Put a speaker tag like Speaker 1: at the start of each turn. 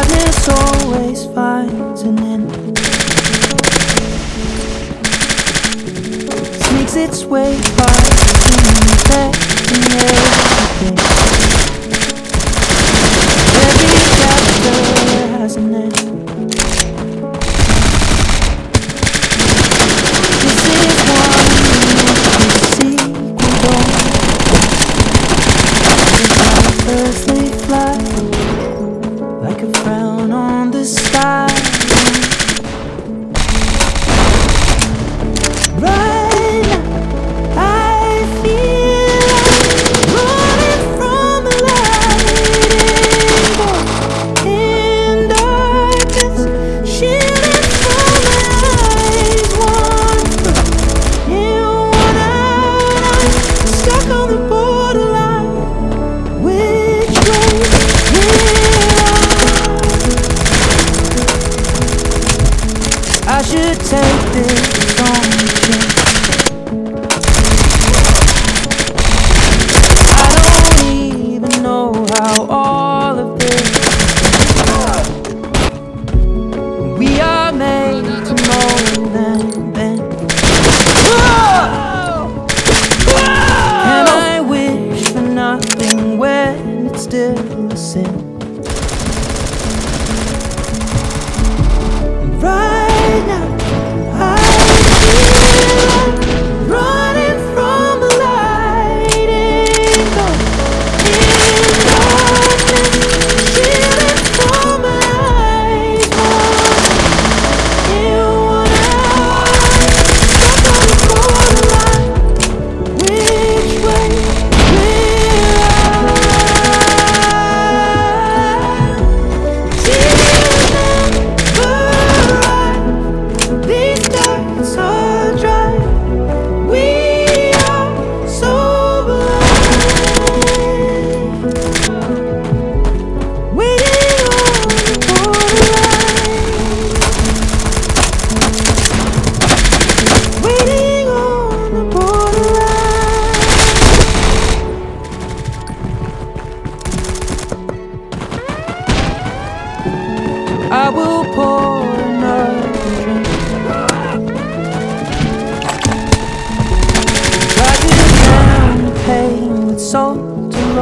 Speaker 1: Madness always finds an end, sneaks its way past infecting everything. Every chapter has an end. This is one sequel dawn. The earthly fly like a frown on the sky. Right now, I feel like running from the lightning bolt in darkness, shielding from my eyes. One foot in, one out, I'm stuck on the borderline. Which way will I should take this on the chin. I don't even know how all of this. We are made to mold and bend. Can I wish for nothing when it's still a sin? Right now, I feel like running from the lightning bolt in darkness, shielding from my eyes. One in, one out, stuck on the borderline. Which way will I? Till never arrive. These days are dry. We are so blind, waiting on the borderline, waiting on the borderline. I will pour another drink. Try to drown the pain with salt